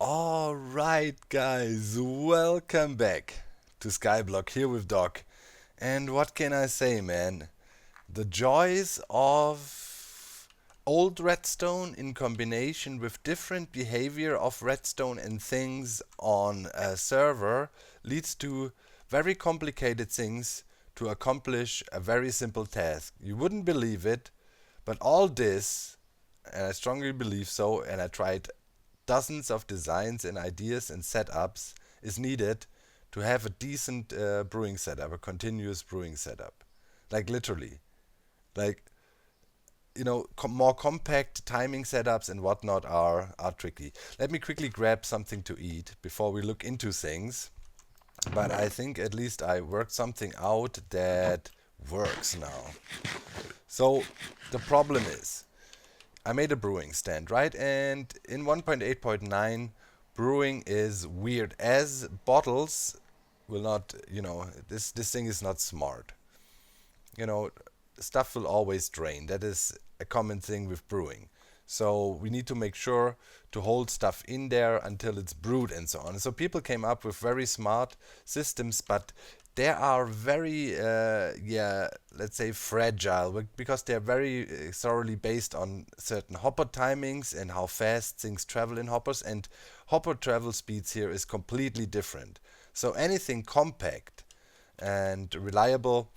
Alright, guys, welcome back to Skyblock here with Doc. And what can I say, man? The joys of old redstone in combination with different behavior of redstone and things on a server leads to very complicated things to accomplish a very simple task. You wouldn't believe it, but all this, and I strongly believe so, and I tried dozens of designs and ideas and setups, is needed to have a decent brewing setup, a continuous brewing setup. Like literally. Like, more compact timing setups and whatnot are tricky. Let me quickly grab something to eat before we look into things. But I think at least I worked something out that works now. So the problem is, I made a brewing stand, right? And in 1.8.9, brewing is weird, as bottles will not, this thing is not smart. You know, Stuff will always drain. That is a common thing with brewing. So we need to make sure to hold stuff in there until it's brewed and so on. So people came up with very smart systems, but they are very, let's say fragile because they're very thoroughly based on certain hopper timings and how fast things travel in hoppers. And hopper travel speeds here is completely different. So anything compact and reliable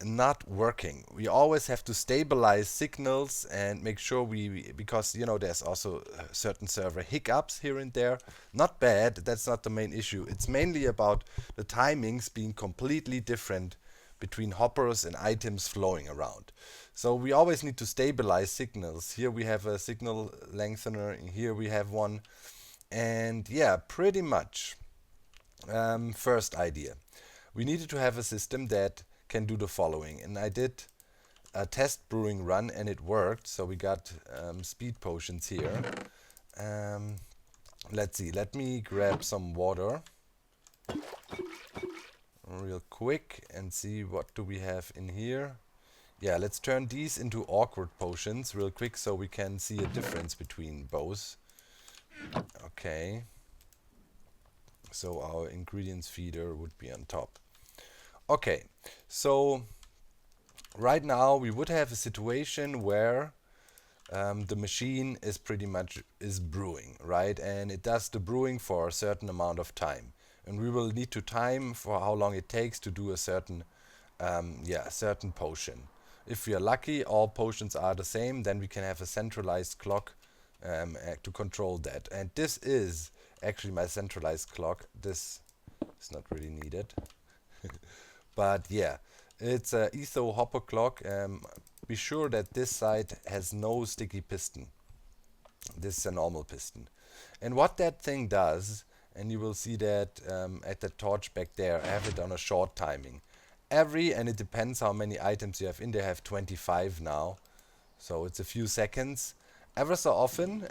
not working. We always have to stabilize signals and make sure because there's also certain server hiccups here and there. Not bad, that's not the main issue. It's mainly about the timings being completely different between hoppers and items flowing around. So we always need to stabilize signals. Here we have a signal lengthener, and here we have one. And yeah, pretty much. First idea. We needed to have a system that can do the following. And I did a test brewing run and it worked. So we got speed potions here. Let's see. Let me grab some water real quick and see what do we have in here. Yeah, let's turn these into awkward potions real quick so we can see a difference between both. Okay. So our ingredients feeder would be on top. Okay, so right now we would have a situation where the machine is pretty much brewing, right? And it does the brewing for a certain amount of time. And we will need to time for how long it takes to do a certain potion. If we are lucky, all potions are the same, then we can have a centralized clock to control that. And this is actually my centralized clock. This is not really needed. But yeah, it's a etho hopper clock. Be sure that this side has no sticky piston. This is a normal piston. And what that thing does, and you will see that at the torch back there, I have it on a short timing. And it depends how many items you have in there. I have 25 now, so it's a few seconds. Ever so often,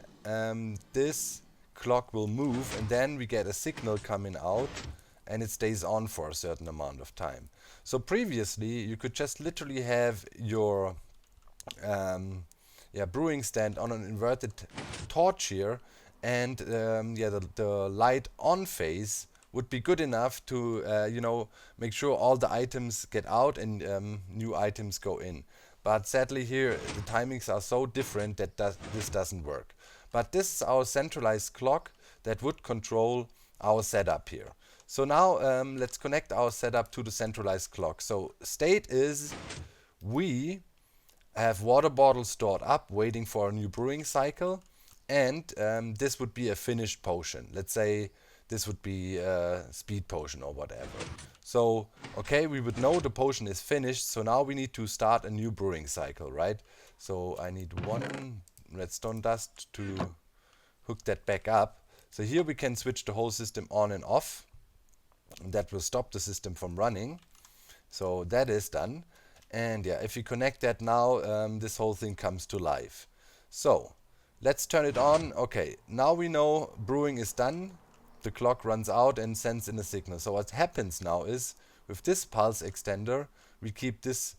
this clock will move, and then we get a signal coming out, and it stays on for a certain amount of time. So previously, you could just literally have your brewing stand on an inverted torch here, and the light on phase would be good enough to make sure all the items get out and new items go in. But sadly here the timings are so different that this doesn't work. But this is our centralized clock that would control our setup here. So now let's connect our setup to the centralized clock. So state is we have water bottles stored up waiting for a new brewing cycle, and this would be a finished potion. Let's say this would be a speed potion or whatever. So okay, we would know the potion is finished, so now we need to start a new brewing cycle, right? So I need 1 redstone dust to hook that back up. So here we can switch the whole system on and off. That will stop the system from running. So that is done. And yeah, if you connect that now, this whole thing comes to life. So let's turn it on. Okay, now we know brewing is done. The clock runs out and sends in a signal. So what happens now is, with this pulse extender, we keep this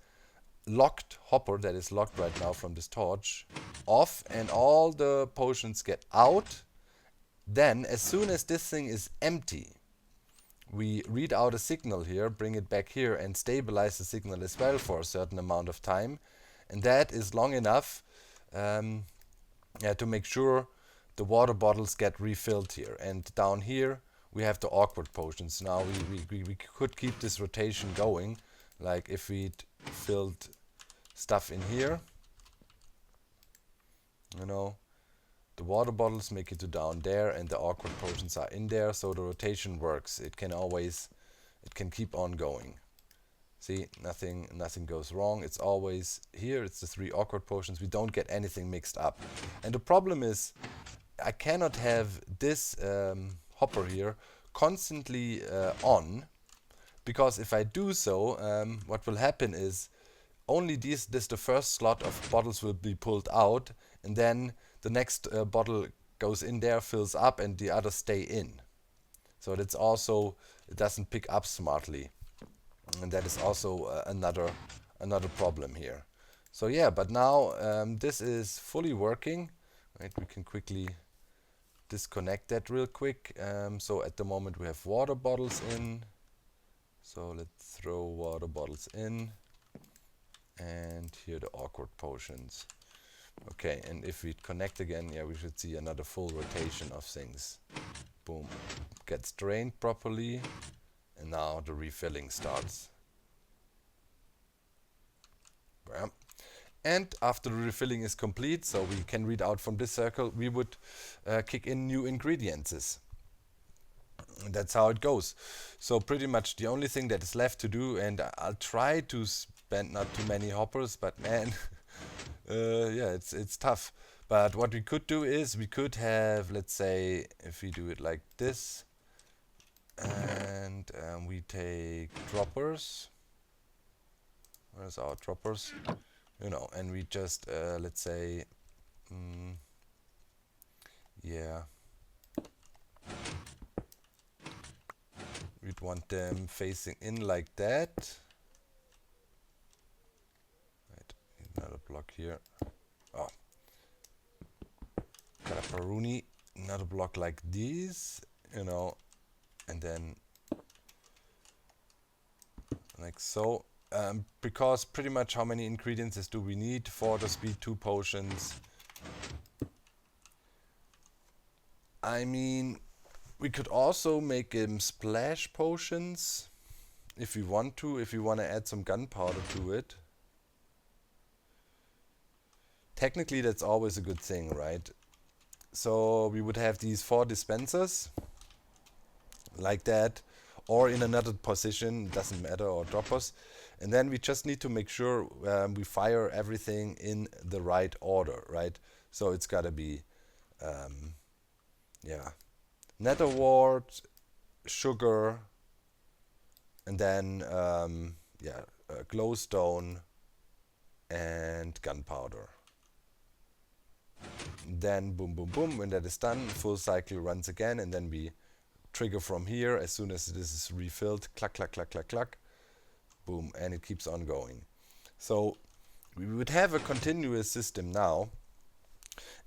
locked hopper that is locked right now from this torch off, and all the potions get out. Then, as soon as this thing is empty, we read out a signal here, bring it back here, and stabilize the signal as well for a certain amount of time. And that is long enough to make sure the water bottles get refilled here. And down here, we have the awkward potions. Now, we could keep this rotation going, like if we'd filled stuff in here, you know, the water bottles make it to down there, and the awkward potions are in there, so the rotation works. It can keep on going. See, nothing goes wrong. It's always here. It's the 3 awkward potions. We don't get anything mixed up. And the problem is, I cannot have this hopper here constantly on, because if I do so, what will happen is only this the first slot of bottles will be pulled out, and then the next bottle goes in there, fills up, and the others stay in. So that's also, it doesn't pick up smartly, and that is also another problem here. So yeah, but now this is fully working. Right, we can quickly disconnect that real quick. So at the moment we have water bottles in. So let's throw water bottles in, and here the awkward potions. Okay, and if we connect again, yeah, we should see another full rotation of things. Boom, gets drained properly, and now the refilling starts. Yeah. And after the refilling is complete, so we can read out from this circle, we would kick in new ingredients. And that's how it goes. So pretty much the only thing that is left to do, and I'll try to spend not too many hoppers, but man, yeah, it's tough. But what we could do is we could have, let's say, if we do it like this, and we take droppers. Where's our droppers? You know, and we just let's say, yeah, we'd want them facing in like that. Right, another block here. Oh, Karaparuni, another block like these, you know, and then like so. Because pretty much how many ingredients do we need for the speed 2 potions? I mean, we could also make splash potions if we want to, if we want to add some gunpowder to it. Technically that's always a good thing, right? So we would have these 4 dispensers like that, or in another position, doesn't matter, or droppers. And then we just need to make sure we fire everything in the right order, right? So it's got to be, yeah, nether wart, sugar, and then, yeah, glowstone and gunpowder. Then boom, boom, boom, when that is done, full cycle runs again, and then we trigger from here as soon as this is refilled, clack, clack, clack, clack, clack. Boom, and it keeps on going. So we would have a continuous system now,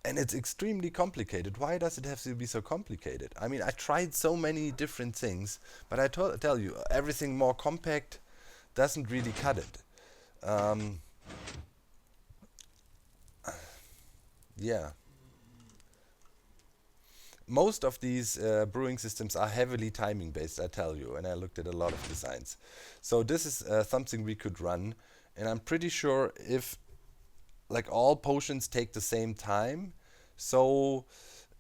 and it's extremely complicated. Why does it have to be so complicated? I mean, I tried so many different things, but I tell you, everything more compact doesn't really cut it. Yeah. Most of these brewing systems are heavily timing based, I tell you, and I looked at a lot of designs. So this is something we could run, and I'm pretty sure if like all potions take the same time, so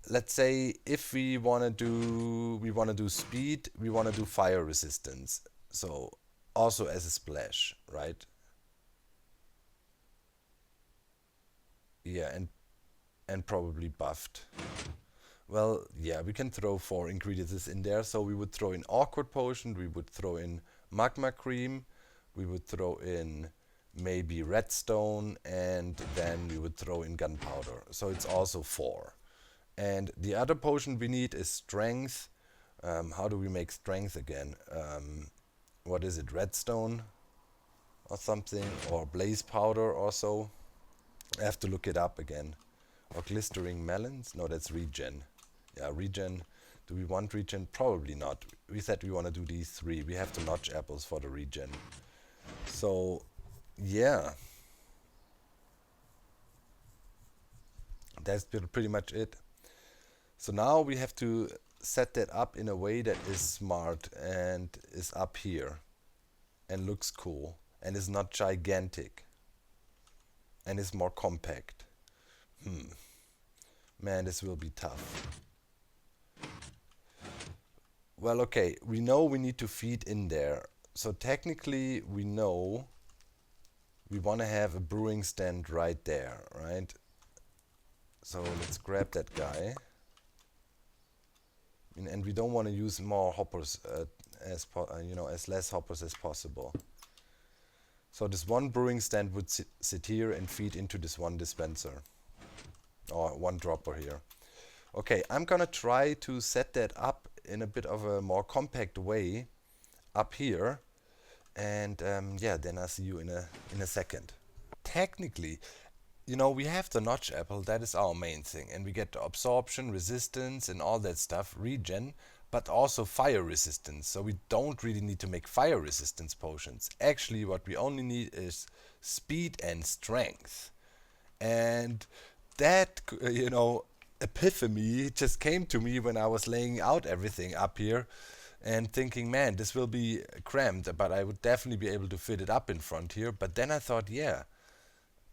let's say if we want to do speed, we want to do fire resistance, so also as a splash, right? Yeah, and probably buffed. Well, yeah, we can throw 4 ingredients in there. So we would throw in awkward potion, we would throw in magma cream, we would throw in maybe redstone, and then we would throw in gunpowder. So it's also 4. And the other potion we need is strength. How do we make strength again? What is it, redstone or something, or blaze powder or so? I have to look it up again. Or glistering melons? No, that's regen. Yeah, regen. Do we want regen? Probably not. We said we want to do these 3. We have the notch apples for the regen. So, yeah. That's pretty much it. So now we have to set that up in a way that is smart and is up here and looks cool and is not gigantic and is more compact. Man, this will be tough. Well, okay, we know we need to feed in there. So technically we know we want to have a brewing stand right there, right? So let's grab that guy. And we don't want to use more hoppers as less hoppers as possible. So this one brewing stand would sit here and feed into this one dispenser. Or one dropper here. Okay, I'm gonna try to set that up in a bit of a more compact way up here. And yeah, then I'll see you in a second. Technically, we have the notch apple, that is our main thing. And we get the absorption, resistance, and all that stuff, regen, but also fire resistance. So we don't really need to make fire resistance potions. Actually, what we only need is speed and strength. And that, epiphany just came to me when I was laying out everything up here and thinking, man, this will be cramped, but I would definitely be able to fit it up in front here. But then I thought, yeah,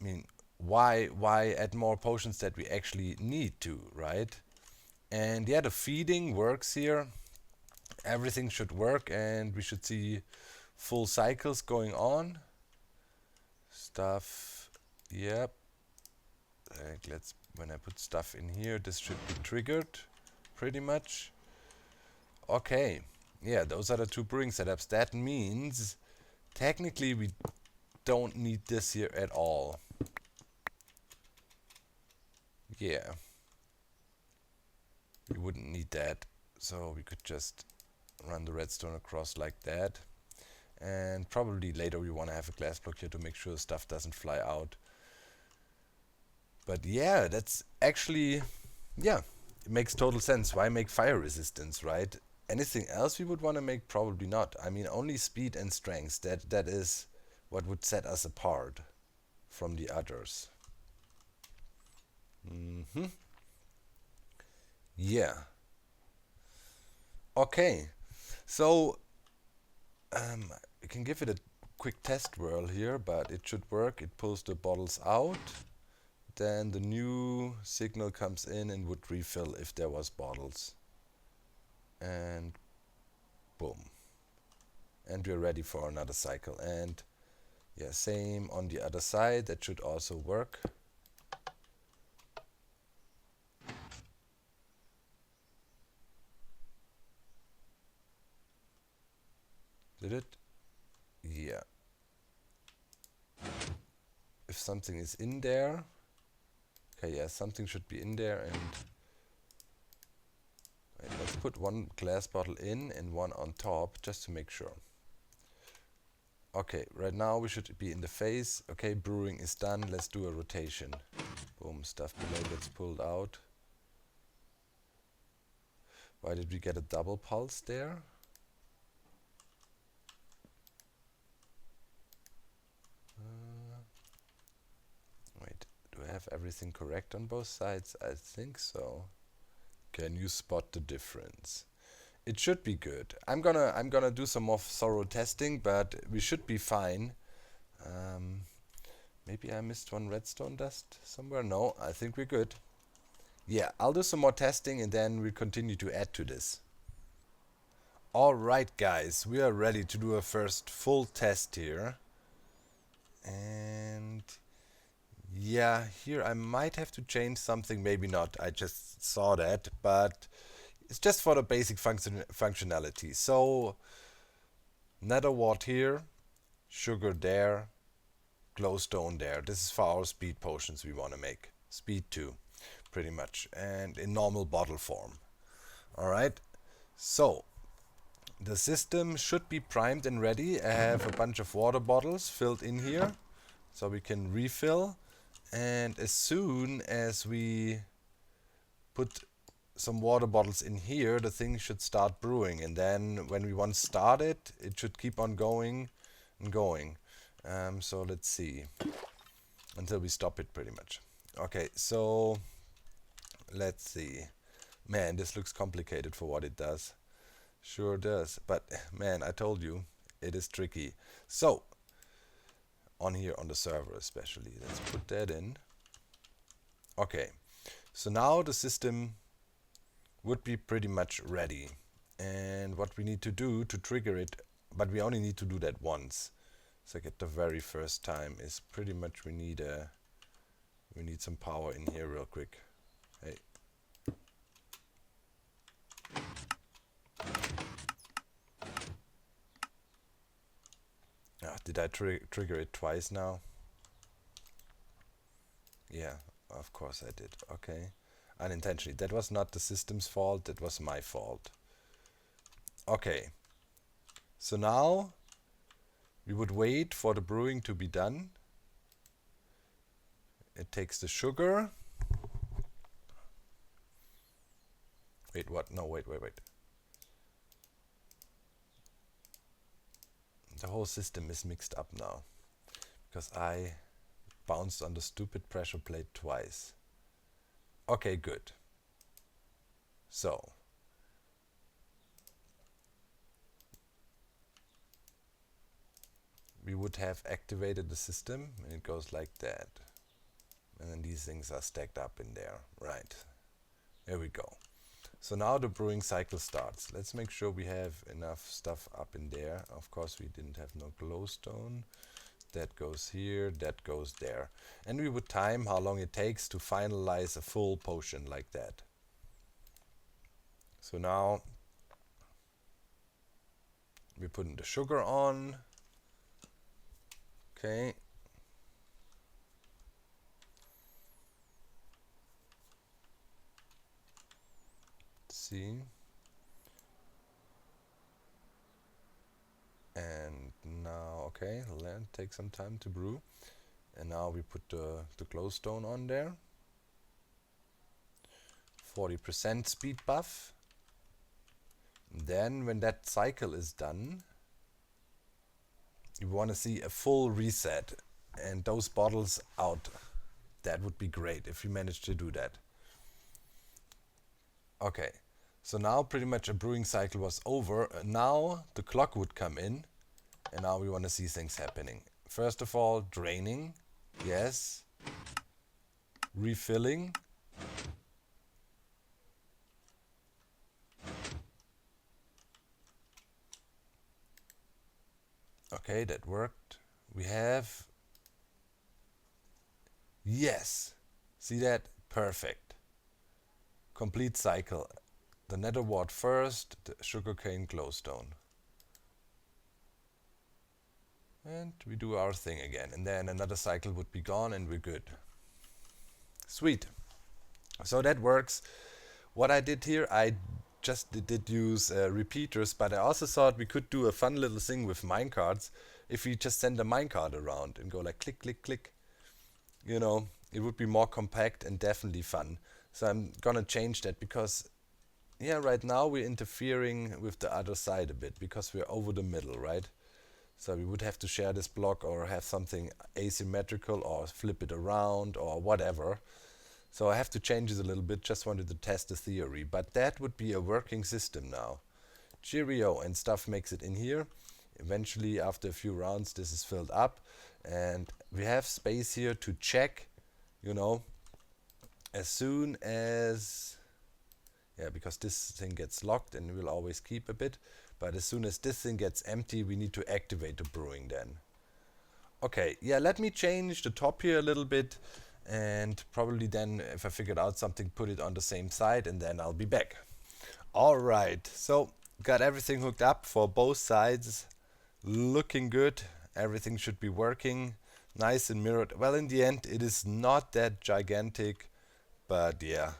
I mean, why add more potions that we actually need to, right? And yeah, the feeding works here. Everything should work and we should see full cycles going on. Stuff, yep. When I put stuff in here, this should be triggered pretty much. Okay, yeah, those are the 2 brewing setups. That means technically we don't need this here at all. Yeah, we wouldn't need that, so we could just run the redstone across like that. And probably later we want to have a glass block here to make sure stuff doesn't fly out. But yeah, that's actually, yeah, it makes total sense. Why make fire resistance, right? Anything else we would want to make? Probably not. I mean, only speed and strength. That is what would set us apart from the others. Yeah. Okay. So, we can give it a quick test whirl here, but it should work. It pulls the bottles out. Then the new signal comes in and would refill if there was bottles. And boom. And we're ready for another cycle. And yeah, same on the other side. That should also work. Did it? Yeah. If something is in there. Okay, yeah, something should be in there. And wait, let's put one glass bottle in and one on top just to make sure. Okay, right now we should be in the phase. Okay, brewing is done. Let's do a rotation. Boom, stuff below gets pulled out. Why did we get a double pulse there? Wait, do I have everything correct on both sides? I think so. Can you spot the difference? It should be good. I'm gonna do some more thorough testing, but we should be fine. Maybe I missed one redstone dust somewhere. No, I think we're good. Yeah, I'll do some more testing and then we'll continue to add to this. Alright guys, we are ready to do a first full test here. And yeah, here I might have to change something, maybe not, I just saw that, but it's just for the basic functionality. So, nether wart here, sugar there, glowstone there. This is for our speed potions we want to make. Speed 2, pretty much, and in normal bottle form. Alright, so the system should be primed and ready. I have a bunch of water bottles filled in here, so we can refill. And as soon as we put some water bottles in here, the thing should start brewing, and then when we once start it, it should keep on going and going. So let's see, until we stop it pretty much. Okay, so let's see. Man, this looks complicated for what it does. Sure does, but man, I told you, it is tricky. So, on here on the server especially, let's put that in. Okay, so now the system would be pretty much ready. And what we need to do to trigger it, but we only need to do that once. So like at the very first time is pretty much we need some power in here real quick. Hey. Did I trigger it twice now? Yeah, of course I did. Okay. Unintentionally. That was not the system's fault, that was my fault. Okay. So now we would wait for the brewing to be done. It takes the sugar. Wait, what? No, wait. The whole system is mixed up now because I bounced on the stupid pressure plate twice. Okay, good. So we would have activated the system and it goes like that. And then these things are stacked up in there. Right. There we go. So now the brewing cycle starts. Let's make sure we have enough stuff up in there. Of course we didn't have no glowstone. That goes here, that goes there. And we would time how long it takes to finalize a full potion like that. So now we're putting the sugar on. Okay. See. And now, okay, let take some time to brew. And now we put the glowstone on there. 40% speed buff. Then when that cycle is done, you want to see a full reset and those bottles out. That would be great if you manage to do that. Okay, so now pretty much a brewing cycle was over. Now the clock would come in and now we want to see things happening. First of all, draining, yes. Refilling. Okay, that worked. We have, yes, see that? Perfect. Complete cycle. The nether wart first, the sugarcane glowstone. And we do our thing again. And then another cycle would be gone and we're good. Sweet. So that works. What I did here, I just did use repeaters, but I also thought we could do a fun little thing with minecarts if we just send a minecart around and go like click, click, click. You know, it would be more compact and definitely fun. So I'm gonna change that because, yeah, right now we're interfering with the other side a bit because we're over the middle, right? So we would have to share this block or have something asymmetrical or flip it around or whatever. So I have to change it a little bit, just wanted to test the theory. But that would be a working system now. Cheerio, and stuff makes it in here. Eventually, after a few rounds, this is filled up. And we have space here to check, you know, as soon as, yeah, because this thing gets locked and we'll always keep a bit. But as soon as this thing gets empty, we need to activate the brewing then. Okay, yeah, let me change the top here a little bit. And probably then, if I figured out something, put it on the same side and then I'll be back. Alright, so got everything hooked up for both sides. Looking good. Everything should be working. Nice and mirrored. Well, in the end, it is not that gigantic. But yeah,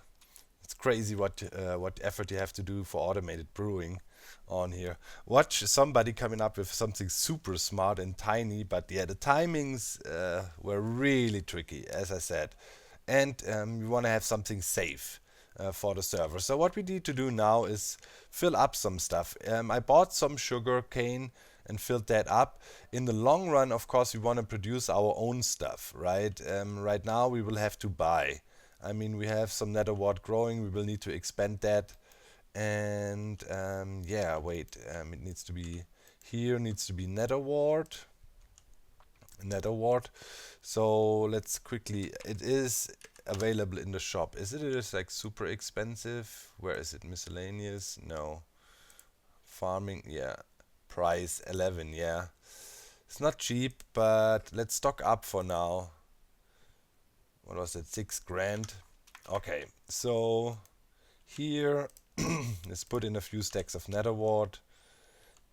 it's crazy what effort you have to do for automated brewing on here. Watch somebody coming up with something super smart and tiny, but yeah, the timings were really tricky, as I said. And you want to have something safe. for the server. So what we need to do now is fill up some stuff. I bought some sugar cane and filled that up. In the long run, of course, we want to produce our own stuff, right? Right now we will have to buy. I mean, we have some nether wart growing. We will need to expand that. And yeah, wait, it needs to be here, needs to be nether wart. So let's quickly, it is available in the shop. Is it just like super expensive? Where is it? Miscellaneous? No. Farming, yeah. Price 11, yeah. It's not cheap, but let's stock up for now. What was it? 6 grand. Okay, so here let's put in a few stacks of nether wart.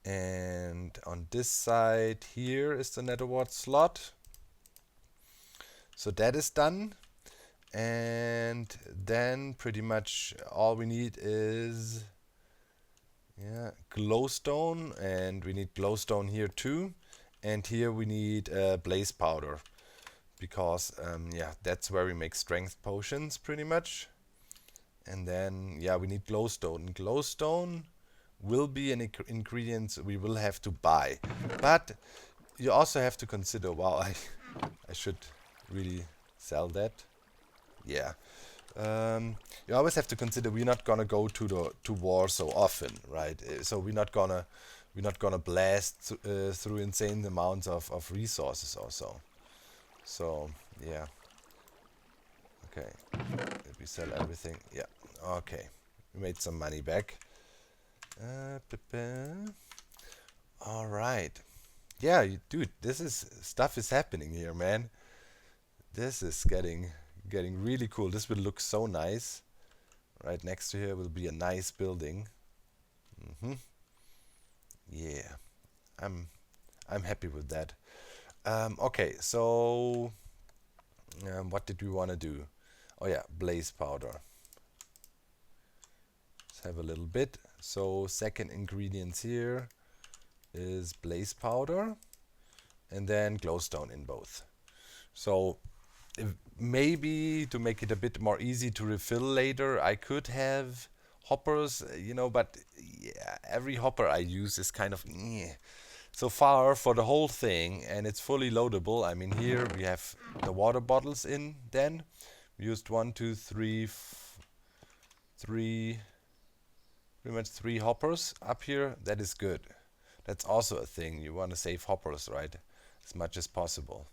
And on this side here is the nether wart slot. So that is done. And then pretty much all we need is glowstone, and we need glowstone here too. And here we need blaze powder, because that's where we make strength potions pretty much. And then we need glowstone. Glowstone will be an ingredient we will have to buy, but you also have to consider, wow, I should really sell that. Yeah. You always have to consider we're not gonna go to war so often, right? So we're not gonna blast through insane amounts of resources also. So yeah. Okay. Did we sell everything? Yeah. Okay. We made some money back. All right. Yeah, dude, stuff is happening here, man. This is getting really cool. This will look so nice. Right next to here will be a nice building. Yeah, I'm happy with that. Okay, so what did we want to do? Oh yeah, blaze powder. Let's have a little bit. So second ingredients here is blaze powder, and then glowstone in both. So maybe to make it a bit more easy to refill later, I could have hoppers, but yeah, every hopper I use is kind of so far for the whole thing, and it's fully loadable. I mean, here we have the water bottles in. Then we used 1, 2, 3, 3, pretty much 3 hoppers up here. That is good. That's also a thing. You want to save hoppers, right, as much as possible.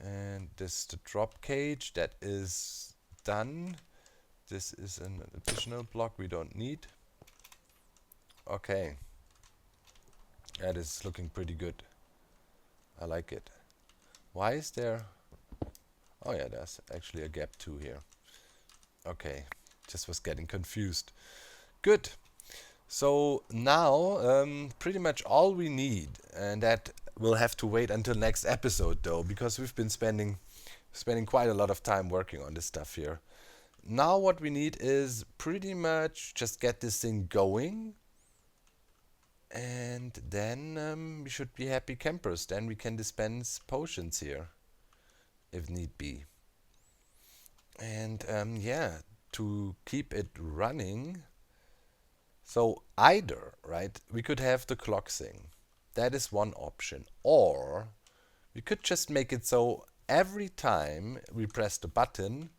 And this the drop cage, that is done. This is an additional block we don't need. Okay. That is looking pretty good. I like it. Why is there... Oh yeah, there's actually a gap too here. Okay, just was getting confused. Good. So now pretty much all we need, and that will have to wait until next episode though, because we've been spending quite a lot of time working on this stuff here. Now what we need is pretty much just get this thing going, and then we should be happy campers. Then we can dispense potions here if need be. And to keep it running, so either, right, we could have the clock thing. That is one option. Or we could just make it so every time we press the button,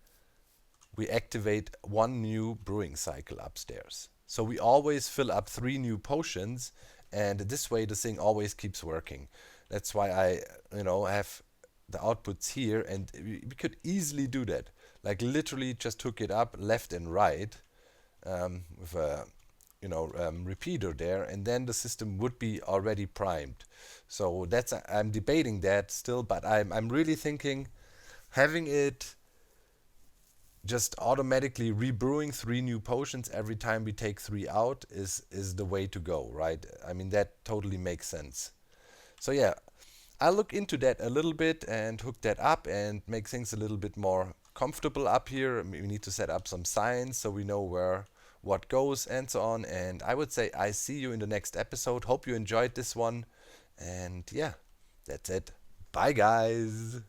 we activate 1 new brewing cycle upstairs. So we always fill up 3 new potions, and this way the thing always keeps working. That's why I, have the outputs here, and we could easily do that. Like literally just hook it up left and right with a repeater there, and then the system would be already primed. So that's, I'm debating that still, but I'm really thinking having it just automatically rebrewing 3 new potions every time we take 3 out is the way to go, right? I mean, that totally makes sense. So yeah, I'll look into that a little bit and hook that up and make things a little bit more comfortable up here. We need to set up some signs so we know where what goes and so on. And I would say I see you in the next episode. Hope you enjoyed this one. And yeah, that's it. Bye guys.